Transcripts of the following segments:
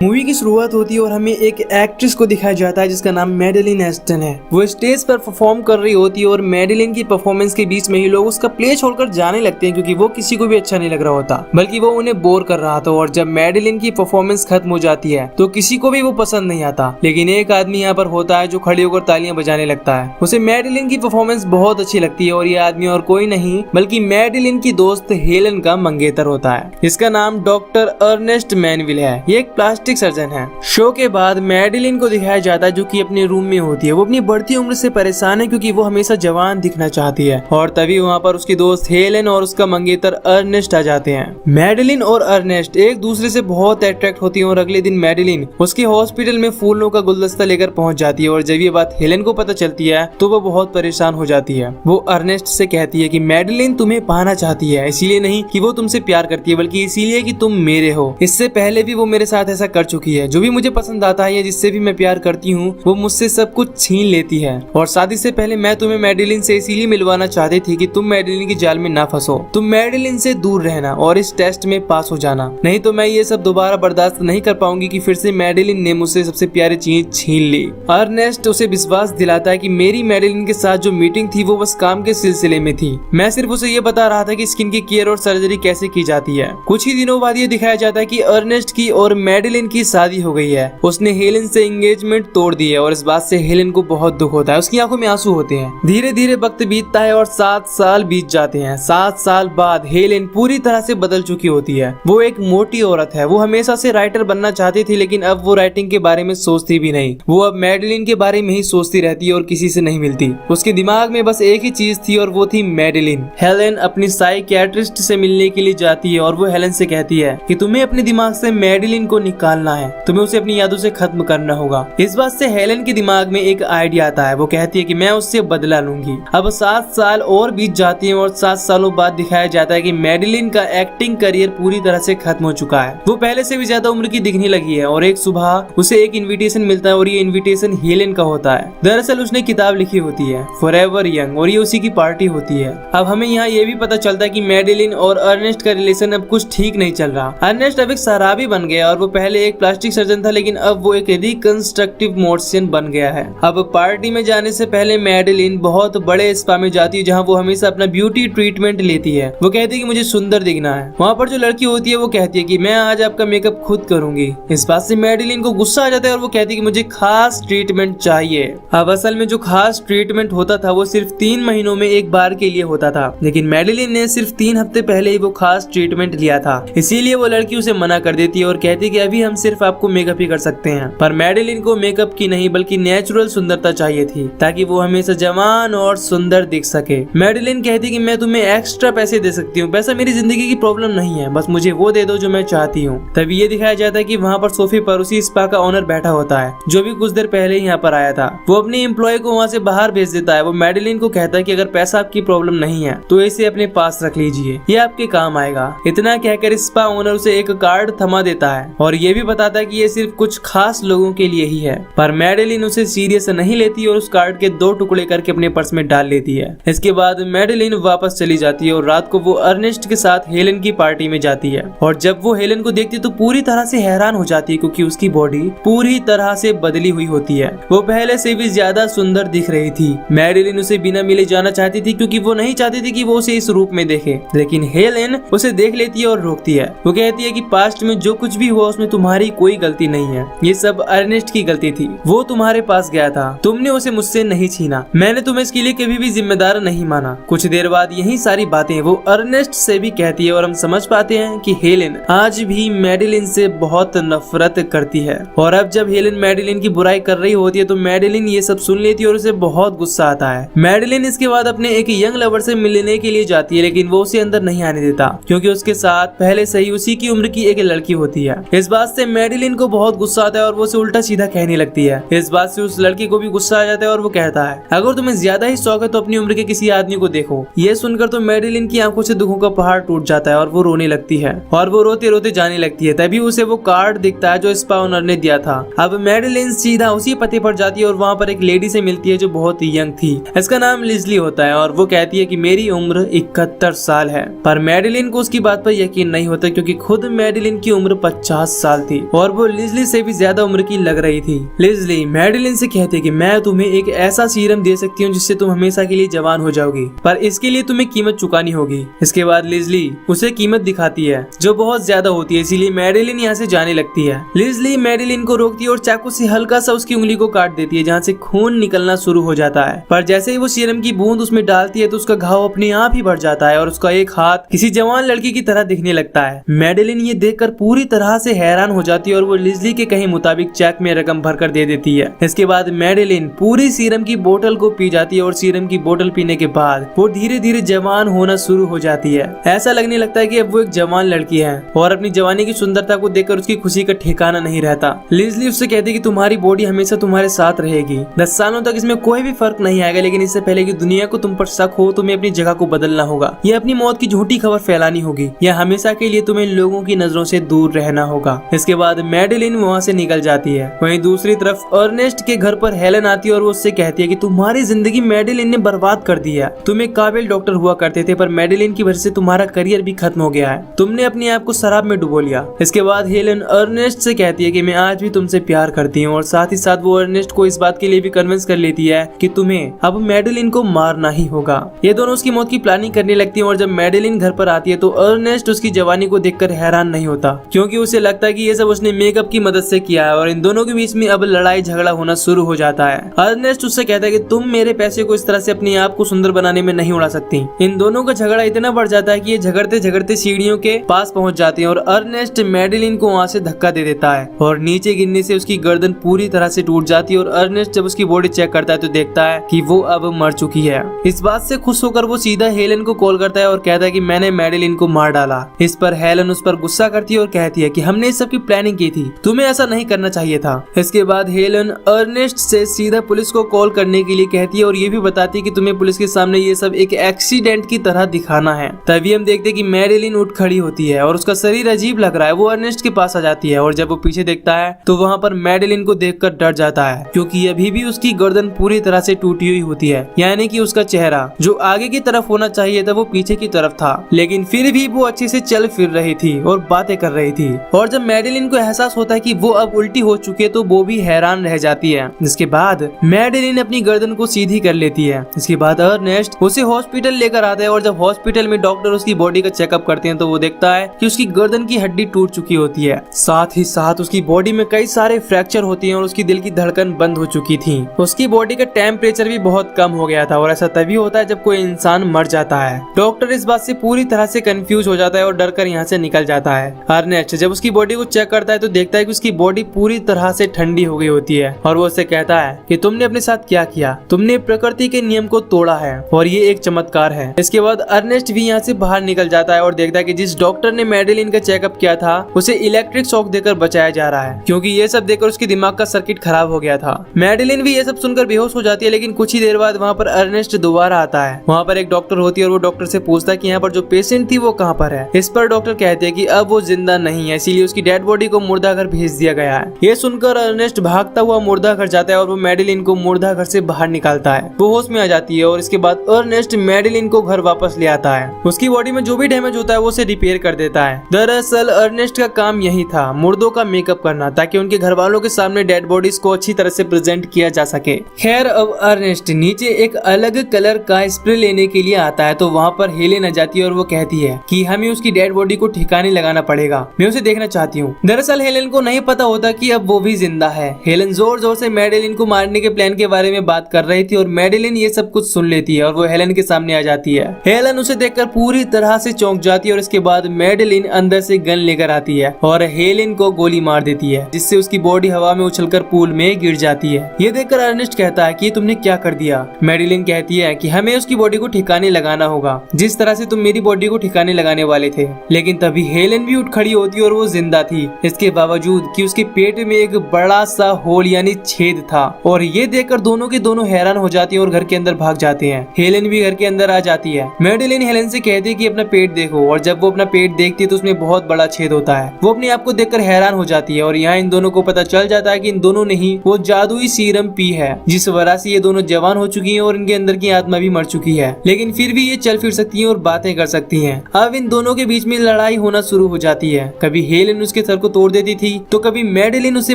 Movie की शुरुआत होती है और हमें एक एक्ट्रेस को दिखाया जाता है जिसका नाम मैडेलिन एस्टन है। वो स्टेज पर परफॉर्म कर रही होती है और मैडेलिन की परफॉर्मेंस के बीच में ही लोग उसका प्ले छोड़कर जाने लगते हैं क्योंकि वो किसी को भी अच्छा नहीं लग रहा होता, बल्कि वो उन्हें बोर कर रहा था। और जब मैडेलिन की परफॉर्मेंस खत्म हो जाती है तो किसी को भी वो पसंद नहीं आता, लेकिन एक आदमी यहाँ पर होता है जो खड़े होकर तालियां बजाने लगता है। उसे मैडेलिन की परफॉर्मेंस बहुत अच्छी लगती है और ये आदमी और कोई नहीं बल्कि मैडेलिन की दोस्त हेलन का मंगेतर होता है, जिसका नाम डॉक्टर अर्नेस्ट मैनविल है। ये एक प्लास्टिक सर्जन है। शो के बाद मैडेलिन को दिखाया जाता है जो कि अपने रूम में होती है। वो अपनी बढ़ती उम्र से परेशान है क्योंकि वो हमेशा जवान दिखना चाहती है। और तभी वहाँ पर उसकी दोस्त हेलन और उसका मंगेतर अर्नेस्ट आ जाते हैं। मैडेलिन और अर्नेस्ट एक दूसरे से बहुत अट्रैक्ट होती है और अगले दिन मैडेलिन उसके हॉस्पिटल में फूलों का गुलदस्ता लेकर पहुंच जाती है। और जब ये बात हेलन को पता चलती है तो वो बहुत परेशान हो जाती है। वो अर्नेस्ट से कहती है कि मैडेलिन तुम्हें पाना चाहती है, इसीलिए नहीं कि वो तुमसे प्यार करती है बल्कि इसीलिए कि तुम मेरे हो। इससे पहले भी वो मेरे साथ ऐसा कर चुकी है। जो भी मुझे पसंद आता है या जिससे भी मैं प्यार करती हूँ वो मुझसे सब कुछ छीन लेती है। और शादी से पहले मैं तुम्हें मैडेलिन से इसीलिए मिलवाना चाहती थी कि तुम मैडेलिन की जाल में ना फंसो। तुम मैडेलिन से दूर रहना और इस टेस्ट में पास हो जाना, नहीं तो मैं ये सब दोबारा बर्दाश्त नहीं कर पाऊंगी कि फिर से मैडेलिन ने मुझसे सबसे प्यारी चीज छीन ली। अर्नेस्ट उसे विश्वास दिलाता है कि मेरी मैडेलिन के साथ जो मीटिंग थी वो बस काम के सिलसिले में थी। मैं सिर्फ उसे ये बता रहा था कि स्किन की केयर और सर्जरी कैसे की जाती है। कुछ ही दिनों बाद ये दिखाया जाता है कि अर्नेस्ट की और मैडेलिन की शादी हो गई है। उसने हेलन से एंगेजमेंट तोड़ दी है और इस बात से हेलन को बहुत दुख होता है। उसकी आंखों में आंसू होते हैं। धीरे धीरे वक्त बीतता है और 7 साल बीत जाते हैं। 7 साल बाद हेलन पूरी तरह से बदल चुकी होती है। वो एक मोटी औरत है। वो हमेशा से राइटर बनना चाहती थी, लेकिन अब वो राइटिंग के बारे में सोचती भी नहीं। वो अब मैडेलिन के बारे में ही सोचती रहती है और किसी से नहीं मिलती। उसके दिमाग में बस एक ही चीज थी और वो थी मैडेलिन। हेलन अपनी साइकियाट्रिस्ट से मिलने के लिए जाती है और वो हेलन से कहती है कि तुम्हें अपने दिमाग से मैडेलिन को निकालना है, तुम्हें उसे अपनी यादों से खत्म करना होगा। इस बात से हेलन के दिमाग में एक आइडिया आता है। वो कहती है कि मैं उससे बदला लूंगी। अब 7 साल और बीत जाती हैं और 7 सालों बाद दिखाया जाता है कि मैडेलिन का एक्टिंग करियर पूरी तरह से खत्म हो चुका है। वो पहले से भी ज्यादा उम्र की दिखने लगी है और एक सुबह उसे एक इन्विटेशन मिलता है और ये इन्विटेशन हेलन का होता है। दरअसल उसने किताब लिखी होती है फॉरएवर यंग और ये उसी की पार्टी होती है। अब हमें यहाँ ये भी पता चलता है कि मैडेलिन और अर्नेस्ट का रिलेशन अब कुछ ठीक नहीं चल रहा। अर्नेस्ट अब एक शराबी बन गया और वो पहले एक प्लास्टिक सर्जन था, लेकिन अब वो एक रिकंस्ट्रक्टिव मोशन बन गया है। अब पार्टी में जाने से पहले मैडेलिन बहुत बड़े स्पा में जाती है जहाँ वो हमेशा अपना ब्यूटी ट्रीटमेंट लेती है। वो कहती है कि मुझे सुंदर दिखना है। वहाँ पर जो लड़की होती है वो कहती है कि मैं आज आपका मेकअप खुद करूंगी। इस बात से मैडेलिन को गुस्सा आ जाता है और वो कहती है कि मुझे खास ट्रीटमेंट चाहिए। अब असल में जो खास ट्रीटमेंट होता था वो सिर्फ 3 महीनों में एक बार के लिए होता था, लेकिन मैडेलिन ने सिर्फ 3 हफ्ते पहले ही वो खास ट्रीटमेंट लिया था। इसीलिए वो लड़की उसे मना कर देती है और कहती है कि अभी हम सिर्फ आपको मेकअप ही कर सकते हैं। पर मैडेलिन को मेकअप की नहीं बल्कि नेचुरल सुंदरता चाहिए थी ताकि वो हमेशा जवान और सुंदर दिख सके। मैडेलिन कहती कि मैं तुम्हें एक्स्ट्रा पैसे दे सकती हूँ, पैसा मेरी जिंदगी की प्रॉब्लम नहीं है, बस मुझे वो दे दो जो मैं चाहती हूँ। तभी ये दिखाया जाता है कि वहाँ पर सोफे पर उसी स्पा का ओनर बैठा होता है जो भी कुछ देर पहले यहाँ पर आया था। वो अपने एम्प्लॉय को वहाँ से बाहर भेज देता है। वो मैडेलिन को कहता है कि अगर पैसा आपकी प्रॉब्लम नहीं है तो इसे अपने पास रख लीजिए, ये आपके काम आएगा। इतना कहकर स्पा ओनर उसे एक कार्ड थमा देता है और ये भी बताता है कि ये सिर्फ कुछ खास लोगों के लिए ही है। पर मैडेलिन उसे सीरियस नहीं लेती और उस कार्ड के 2 टुकड़े करके अपने पर्स में डाल लेती है। इसके बाद मैडेलिन वापस चली जाती है और रात को वो अर्नेस्ट के साथ हेलन की पार्टी में जाती है। और जब वो हेलन को देखती है तो पूरी तरह से हैरान हो जाती है क्योंकि उसकी बॉडी पूरी तरह से बदली हुई होती है। वो पहले से भी ज्यादा सुंदर दिख रही थी। मैडेलिन उसे बिना मिले जाना चाहती थी क्योंकि वो नहीं चाहती थी कि वो उसे इस रूप में देखे, लेकिन हेलन उसे देख लेती है और रोकती है। वो कहती है कि पास्ट में जो कुछ भी हुआ उसमें तुम्हारी कोई गलती नहीं है, ये सब अर्नेस्ट की गलती थी। वो तुम्हारे पास गया था, तुमने उसे मुझसे नहीं छीना, मैंने तुम्हें इसके लिए कभी भी जिम्मेदार नहीं माना। कुछ देर बाद यही सारी बातें वो अर्नेस्ट से भी कहती है और हम समझ पाते हैं कि हेलन आज भी मैडेलिन से बहुत नफरत करती है। और अब जब हेलन मैडेलिन की बुराई कर रही होती है तो मैडेलिन ये सब सुन लेती है और उसे बहुत गुस्सा आता है। मैडेलिन इसके बाद अपने एक यंग लवर से मिलने के लिए जाती है, लेकिन वो उसे अंदर नहीं आने देता क्योंकि उसके साथ पहले से ही उसी की उम्र की एक लड़की होती है। इस बात से मैडेलिन को बहुत गुस्सा आता है और वो उसे उल्टा सीधा कहने लगती है। इस बात से उस लड़की को भी गुस्सा आ जाता है और वो कहता है अगर तुम्हें ज्यादा ही शौक है तो अपनी उम्र के किसी आदमी को देखो। ये सुनकर तो मैडेलिन की आंखों से दुखों का पहाड़ टूट जाता है और वो रोने लगती है और वो रोते रोते जाने लगती है। तभी उसे वो कार्ड दिखता है जो स्पा ओनर ने दिया था। अब मैडेलिन सीधा उसी पते पर जाती है और वहाँ पर एक लेडी से मिलती है जो बहुत यंग थी। इसका नाम लिजली होता है और वो कहती है कि मेरी उम्र 71 साल है। पर मैडेलिन को उसकी बात पर यकीन नहीं होता क्योंकि खुद मैडेलिन की उम्र 50 साल थी और वो लिजली से भी ज्यादा उम्र की लग रही थी। लिजली मैडेलिन से कहती है कि मैं तुम्हें एक ऐसा सीरम दे सकती हूँ जिससे तुम हमेशा के लिए जवान हो जाओगी, पर इसके लिए तुम्हें कीमत चुकानी होगी। इसके बाद लिजली उसे कीमत दिखाती है जो बहुत ज्यादा होती है, इसीलिए मैडेलिन यहाँ से जाने लगती है। लिजली मैडेलिन को रोकती है और चाकू से हल्का सा उसकी उंगली को काट देती है, जहाँ से खून निकलना शुरू हो जाता है। पर जैसे ही वो सीरम की बूंद उसमें डालती है तो उसका घाव अपने आप ही बढ़ जाता है और उसका एक हाथ किसी जवान लड़की की तरह दिखने लगता है। मैडेलिन ये देखकर पूरी तरह से हैरान हो जाती है और वो लिजली के कहे मुताबिक चेक में रकम भरकर दे देती है। इसके बाद मैडेलिन पूरी सीरम की बोतल को पी जाती है और सीरम की बोतल पीने के बाद वो धीरे धीरे जवान होना शुरू हो जाती है। ऐसा लगने लगता है कि अब वो एक जवान लड़की है और अपनी जवानी की सुंदरता को देखकर उसकी खुशी का ठिकाना नहीं रहता। लिजली उससे कहती है कि तुम्हारी बॉडी हमेशा तुम्हारे साथ रहेगी, 10 सालों तक इसमें कोई भी फर्क नहीं आएगा, लेकिन इससे पहले कि दुनिया को तुम पर शक हो तुम्हें अपनी जगह को बदलना होगा, या अपनी मौत की झूठी खबर फैलानी होगी, या हमेशा के लिए तुम्हें लोगों की नजरों से दूर रहना होगा। इसके बाद मैडेलिन वहाँ से निकल जाती है। वहीं दूसरी तरफ अर्नेस्ट के घर पर हेलन आती है और वो उससे कहती है कि तुम्हारी जिंदगी मैडेलिन ने बर्बाद कर दी है। तुम एक काबिल डॉक्टर हुआ करते थे, पर मैडेलिन की वजह से तुम्हारा करियर भी खत्म हो गया है। तुमने अपने आप को शराब में डुबो लिया। इसके बाद हेलन अर्नेस्ट से कहती है कि मैं आज भी तुमसे प्यार करती हूँ, और साथ ही साथ वो अर्नेस्ट को इस बात के लिए भी कन्विंस कर लेती है कि तुम्हें अब मैडेलिन को मारना ही होगा। ये दोनों उसकी मौत की प्लानिंग करने लगती हैं और जब मैडेलिन घर पर आती है तो अर्नेस्ट उसकी जवानी को देखकर हैरान नहीं होता, क्योंकि उसे लगता है कि ये सब उसने मेकअप की मदद से किया है और इन दोनों के बीच में अब लड़ाई झगड़ा होना शुरू हो जाता है। अर्नेस्ट उससे कहता है कि तुम मेरे पैसे को इस तरह से अपने आप को सुंदर बनाने में नहीं उड़ा सकती। इन दोनों का झगड़ा इतना बढ़ जाता है कि ये झगड़ते झगड़ते सीढ़ियों के पास पहुंच जाते हैं और अर्नेस्ट मैडेलिन को वहां से धक्का दे देता है और नीचे गिरने से उसकी गर्दन पूरी तरह से टूट जाती है। और अर्नेस्ट जब उसकी बॉडी चेक करता है तो देखता है कि वो अब मर चुकी है। इस बात से खुश होकर वो सीधा हेलन को कॉल करता है और कहता है कि मैंने मैडेलिन को मार डाला। इस पर हेलन उस पर गुस्सा करती है और कहती है कि हमने इस सब की प्लानिंग की थी, तुम्हें ऐसा नहीं करना चाहिए था। इसके बाद हेलन अर्नेस्ट से सीधा पुलिस को कॉल करने के लिए कहती है और ये भी बताती है कि तुम्हें पुलिस के सामने ये सब एक एक्सीडेंट की तरह दिखाना है। तभी हम देखते हैं कि मैडेलिन उठ खड़ी होती है और उसका शरीर अजीब लग रहा है। वो अर्नेस्ट के पास आ जाती है और जब वो पीछे देखता है तो वहाँ पर मैडेलिन को देखकर डर जाता है, क्योंकि अभी भी उसकी गर्दन पूरी तरह से टूटी हुई होती है, यानी कि उसका चेहरा जो आगे की तरफ होना चाहिए था वो पीछे की तरफ था। लेकिन फिर भी वो अच्छे से चल फिर रही थी और बातें कर रही थी। और जब मैडेलिन को एहसास होता है कि वो अब उल्टी हो चुकी है तो वो भी हैरान रह जाती है। जिसके बाद मैडेलिन अपनी गर्दन को सीधी कर लेती है। इसके बाद अर्नेस्ट उसे हॉस्पिटल लेकर आता है और जब हॉस्पिटल में डॉक्टर उसकी बॉडी का चेकअप करते हैं तो वो देखता है कि उसकी गर्दन की हड्डी टूट चुकी होती है, साथ ही साथ उसकी बॉडी में कई सारे फ्रैक्चर होती हैं और उसकी दिल की धड़कन बंद हो चुकी थी। उसकी बॉडी का टेम्परेचर भी बहुत कम हो गया था और ऐसा तभी होता है जब कोई इंसान मर जाता है। डॉक्टर इस बात से पूरी तरह से कंफ्यूज हो जाता है और डर कर यहाँ से निकल जाता है। अर्नेस्ट जब उसकी बॉडी को चेक करता है तो देखता है कि उसकी बॉडी पूरी तरह से ठंडी हो गई होती है और वो उससे कहता है कि तुमने अपने साथ क्या किया, तुमने प्रकृति के नियम को तोड़ा है और ये एक चमत्कार है। इसके बाद अर्नेस्ट भी यहाँ से बाहर निकल जाता है और देखता है कि जिस डॉक्टर ने मैडेलिन का चेकअप किया था उसे इलेक्ट्रिक शॉक देकर बचाया जा रहा है, क्योंकि ये सब देखकर उसके दिमाग का सर्किट खराब हो गया था। मैडेलिन भी ये सब सुनकर बेहोश हो जाती है, लेकिन कुछ ही देर बाद वहाँ पर अर्नेस्ट दोबारा आता है। वहाँ पर एक डॉक्टर होती है और वो डॉक्टर से पूछता है कि यहाँ पर जो पेशेंट थी वो कहाँ पर है। इस पर डॉक्टर कहते हैं कि अब वो जिंदा नहीं है, इसीलिए उसकी डेड बॉडी को मुर्दाघर भेज दिया गया है। ये सुनकर अर्नेस्ट भागता हुआ मुर्दाघर जाता है और वो मैडेलिन को मुर्दाघर से बाहर निकालता है। वो होश में आ जाती है और इसके बाद अर्नेस्ट मैडेलिन को घर वापस ले आता है। उसकी बॉडी में जो भी डैमेज होता है वो उसे रिपेयर कर देता है। दरअसल अर्नेस्ट का काम यही था, मुर्दों का मेकअप करना, ताकि उनके घर वालों के सामने डेड बॉडीज को अच्छी तरह से प्रेजेंट किया जा सके। खैर अब अर्नेस्ट नीचे एक अलग कलर का स्प्रे लेने के लिए आता है तो वहाँ पर हेलेन आ जाती है और वो कहती है कि हमें उसकी डेड बॉडी को ठिकाने लगाना पड़ेगा, मैं उसे देखना चाहती हूँ। दरअसल हेलेन को नहीं पता होता कि अब वो भी जिंदा है। हेलेन जोर जोर से मैडेलिन को मारने के प्लान के बारे में बात कर रही थी और मैडेलिन ये सब कुछ सुन लेती है और वो हेलेन के सामने आ जाती है। हेलेन उसे देखकर पूरी तरह से चौंक जाती है और इसके बाद मैडेलिन अंदर से गन लेकर आती है और हेलेन को गोली मार देती है, जिससे उसकी बॉडी हवा में उछलकर पूल में गिर जाती है। ये देखकर अर्नेस्ट कहता है कि तुमने क्या कर दिया। मैडेलिन कहती है कि हमें उसकी बॉडी को ठिकाने लगाना होगा, जिस तरह से तुम मेरी बॉडी को ठिकाने लगाने वाले थे। लेकिन तभी हेलेन भी उठ खड़ी होती है और वो जिंदा थी, इसके बावजूद कि उसके पेट में एक बड़ा सा होल यानी छेद था। और ये देखकर दोनों के दोनों हैरान हो जाती है और घर के अंदर भाग जाते हैं। हेलेन भी घर के अंदर आ जाती है। मैडेलिन हेलेन से कहती है कि अपना पेट देखो, और जब वो अपना पेट देखती है तो उसमें बहुत बड़ा छेद होता है। वो अपने आप को देखकर हैरान हो जाती है और यहाँ इन दोनों को पता चल जाता है कि इन दोनों ने ही वो जादुई सीरम पी है, जिस वजह से ये दोनों जवान हो चुकी हैं और इनके अंदर की आत्मा भी मर चुकी है, लेकिन फिर भी ये चल फिर सकती हैं और बातें कर सकती हैं। अब इन दोनों के बीच में लड़ाई होना शुरू हो जाती है। कभी हेलेन उसके सर को तोड़ देती थी तो कभी मैडेलिन उसे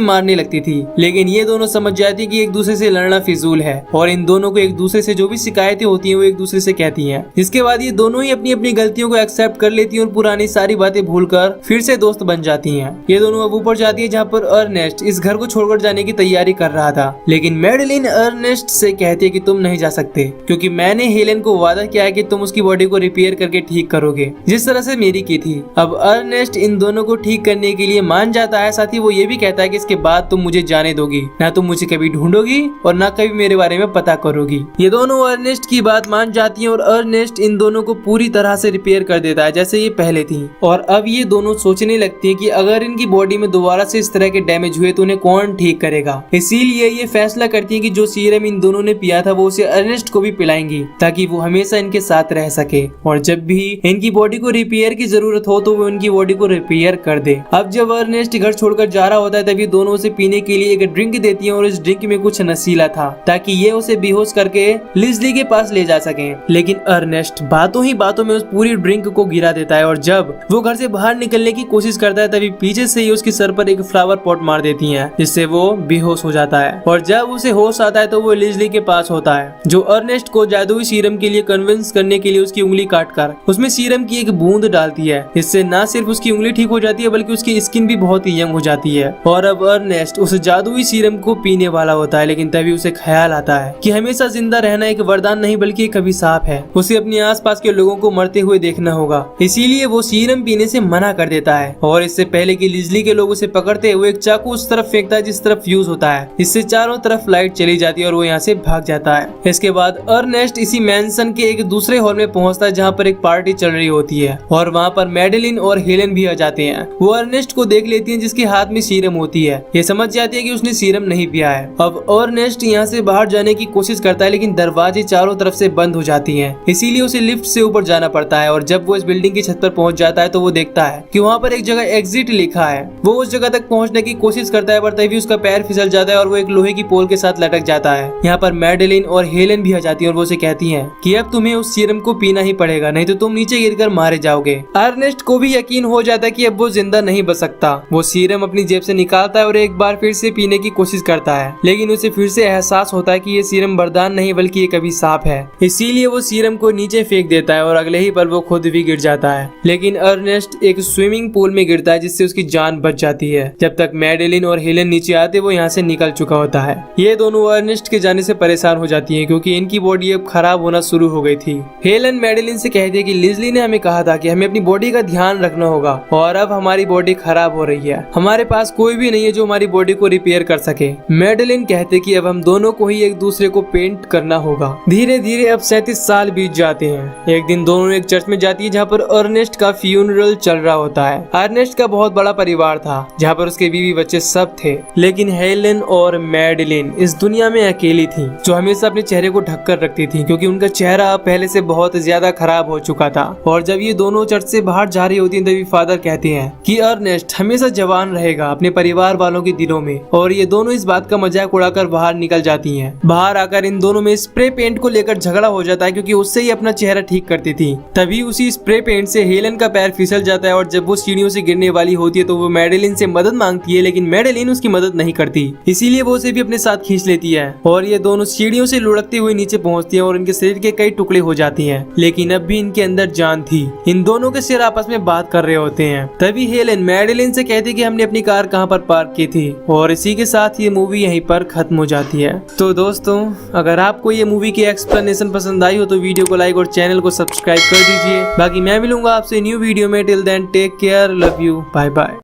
मारने लगती थी, लेकिन ये दोनों समझ जाती कि एक दूसरे से लड़ना फिजूल है और इन दोनों को एक दूसरे से जो भी शिकायतें होती हैं वो एक दूसरे से कहती हैं। इसके बाद ये दोनों ही अपनी अपनी गलतियों को एक्सेप्ट कर लेती हैं और पुरानी सारी बातें भूलकर फिर से दोस्त बन जाती हैं। ये दोनों अब ऊपर जाती है जहाँ पर अर्नेस्ट इस घर को छोड़कर जाने की तैयारी कर रहा था, लेकिन मैडेलिन अर्नेस्ट से कहती है कि तुम नहीं जा सकते क्योंकि मैंने हेलेन को वादा किया है कि तुम उसकी बॉडी को रिपेयर करके ठीक करोगे जिस तरह से मेरी की थी। अब अर्नेस्ट इन दोनों को ठीक करने के लिए मान जाता है, साथ ही वो ये भी कहता है कि इसके बाद तुम मुझे जाने दोगी, ना तुम मुझे कभी ढूंढोगी और ना कभी मेरे बारे में पता करोगी। ये दोनों अर्नेस्ट की बात मान जाती हैं और अर्नेस्ट इन दोनों को पूरी तरह से रिपेयर कर देता है जैसे ये पहले थी। और अब ये दोनों सोचने लगती है कि अगर इनकी बॉडी में दोबारा से इस तरह के डैमेज हुए तो उन्हें कौन ठीक करेगा। इसीलिए ये फैसला करती है कि जो सीरम इन दोनों ने पिया था वो उसे अर्नेस्ट को भी पिलाएंगी ताकि वो हमेशा इनके साथ रह सके और जब भी इनकी बॉडी को रिपेयर की जरूरत हो तो वो इनकी बॉडी को रिपेयर कर दे। अब जब अर्नेस्ट घर छोड़कर जा रहा होता है तभी दोनों उसे पीने के लिए एक ड्रिंक देती है और इस ड्रिंक में कुछ नशीला था ताकि ये उसे बेहोश करके लिज़ली के पास ले जा सके, लेकिन अर्नेस्ट बातों ही बातों में उस पूरी ड्रिंक को गिरा देता है और जब वो घर से बाहर निकलने की कोशिश करता है तभी पीछे से ही उसके सर पर एक फ्लावर पॉट मार देती है जिससे वो बेहोश हो जाता है। और जब उसे होश आता है तो वो लिज़ली के पास होता है जो अर्नेस्ट को जादुई सीरम के लिए कन्विंस करने के लिए उसकी उंगली काटकर उसमें सीरम की एक बूंद डालती है। इससे न सिर्फ उसकी उंगली ठीक हो जाती है बल्कि उसकी स्किन भी बहुत ही यंग हो जाती है। और अब अर्नेस्ट उस जादुई सीरम को पीने वाला होता है, लेकिन तभी उसे ख्याल आता है कि हमेशा जिंदा रहना एक वरदान नहीं बल्कि एक अभिशाप है। उसे अपने आसपास के लोगों को मरते हुए देखना होगा, इसीलिए वो सीरम पीने से मना कर देता है। और इससे पहले कि लिज़ली के लोग उसे पकड़ते हुए एक चाकू उस तरफ फेंकता है जिस तरफ फ्यूज होता है। इससे चारों तरफ लाइट चली जाती है और वो यहाँ से भाग जाता है। इसके बाद अर्नेस्ट इसी मैंसन के एक दूसरे हॉल में पहुंचता है जहाँ पर एक पार्टी चल रही होती है और वहाँ पर मैडेलिन और हेलेन भी आ जाते हैं। वो अर्नेस्ट को देख लेती है जिसके हाथ में सीरम होती है। ये समझ जाती है कि उसने सीरम नहीं पिया है। अब अर्नेस्ट यहाँ से बाहर जाने की कोशिश करता है लेकिन दरवाजे चारों तरफ से बंद हो जाती हैं, इसीलिए उसे लिफ्ट से ऊपर जाना पड़ता है। और जब वो इस बिल्डिंग की छत पर पहुंच जाता है तो वो देखता है कि वहाँ पर एक जगह एग्जिट लिखा है। वो उस जगह तक पहुंचने की कोशिश करता है पर तभी उसका पैर फिसल जाता है और वो एक लोहे की पोल के साथ लटक जाता है। यहाँ पर मैडेलिन और हेलेन भी आ जाती है और वो उसे कहती है कि अब तुम्हें उस सीरम को पीना ही पड़ेगा, नहीं तो तुम नीचे गिरकर मारे जाओगे। अर्नेस्ट को भी यकीन हो जाता है कि अब वो जिंदा नहीं बच सकता। वो सीरम अपनी जेब से निकालता है और एक बार फिर से पीने की कोशिश करता है, लेकिन उसे फिर से एहसास होता है कि ये सीरम वरदान नहीं बल्कि एक अभिशाप है। इसीलिए वो सीरम को नीचे फेंक देता है और अगले ही पल वो खुद भी गिर जाता है। लेकिन अर्नेस्ट एक स्विमिंग पूल में गिरता है जिससे उसकी जान बच जाती है। जब तक मैडेलिन और हेलेन नीचे आते वो यहाँ से निकल चुका होता है। ये दोनों अर्नेस्ट के जाने से परेशान हो जाती हैं क्योंकि इनकी बॉडी अब खराब होना शुरू हो गई थी। हेलेन मैडेलिन से कहती है कि लिज़ली ने हमें कहा था कि हमें अपनी बॉडी का ध्यान रखना होगा और अब हमारी बॉडी खराब हो रही है, हमारे पास कोई भी नहीं है जो हमारी बॉडी को रिपेयर कर सके। मैडेलिन कहते कि अब हम दोनों को ही एक दूसरे को पेंट करना होगा। धीरे धीरे अब 37 साल बीत जाते हैं। एक दिन दोनों एक चर्च में जाती है जहाँ पर अर्नेस्ट का फ्यूनरल चल रहा होता है। अर्नेस्ट का बहुत बड़ा परिवार था जहाँ पर उसके बीवी बच्चे सब थे, लेकिन हेलेन और मैडेलिन इस दुनिया में अकेली थी जो हमेशा अपने चेहरे को ढक कर रखती थी क्योंकि उनका चेहरा पहले से बहुत ज्यादा खराब हो चुका था। और जब ये दोनों चर्च से बाहर जा रही होती हैं तभी फादर कहते हैं कि अर्नेस्ट हमेशा जवान रहेगा अपने परिवार वालों के दिलों में। और ये दोनों इस बात का मजाक उड़ाकर बाहर निकल जाती हैं। बाहर आकर इन दोनों में स्प्रे पेंट को लेकर झगड़ा हो जाता है क्योंकि उससे ही अपना चेहरा ठीक करती थी। तभी उसी स्प्रे पेंट से हेलेन का पैर फिसल जाता है और जब वो सीढ़ियों से गिरने वाली होती है तो वो मैडेलिन से मदद मांगती है, लेकिन मैडेलिन उसकी मदद नहीं करती, इसीलिए वो उसे भी अपने साथ खींच लेती है। और ये दोनों सीढ़ियों से लुढ़कते हुए नीचे पहुंचती हैं और इनके शरीर के कई टुकड़े हो जाती हैं, लेकिन अब भी इनके अंदर जान थी। इन दोनों के सिर आपस में बात कर रहे होते हैं। तभी हेलेन मैडेलिन से कहती कि हमने अपनी कार कहाँ पर पार्क की थी। और इसी के साथ ये मूवी यहीं पर खत्म हो जाती है। तो दोस्तों, अगर आपको ये मूवी की एक्सप्लेनेशन पसंद आई हो तो वीडियो को लाइक और चैनल को सब्सक्राइब कर दीजिए। बाकी मैं मिलूंगा आपसे न्यू वीडियो में। Till then take care, love you, bye bye.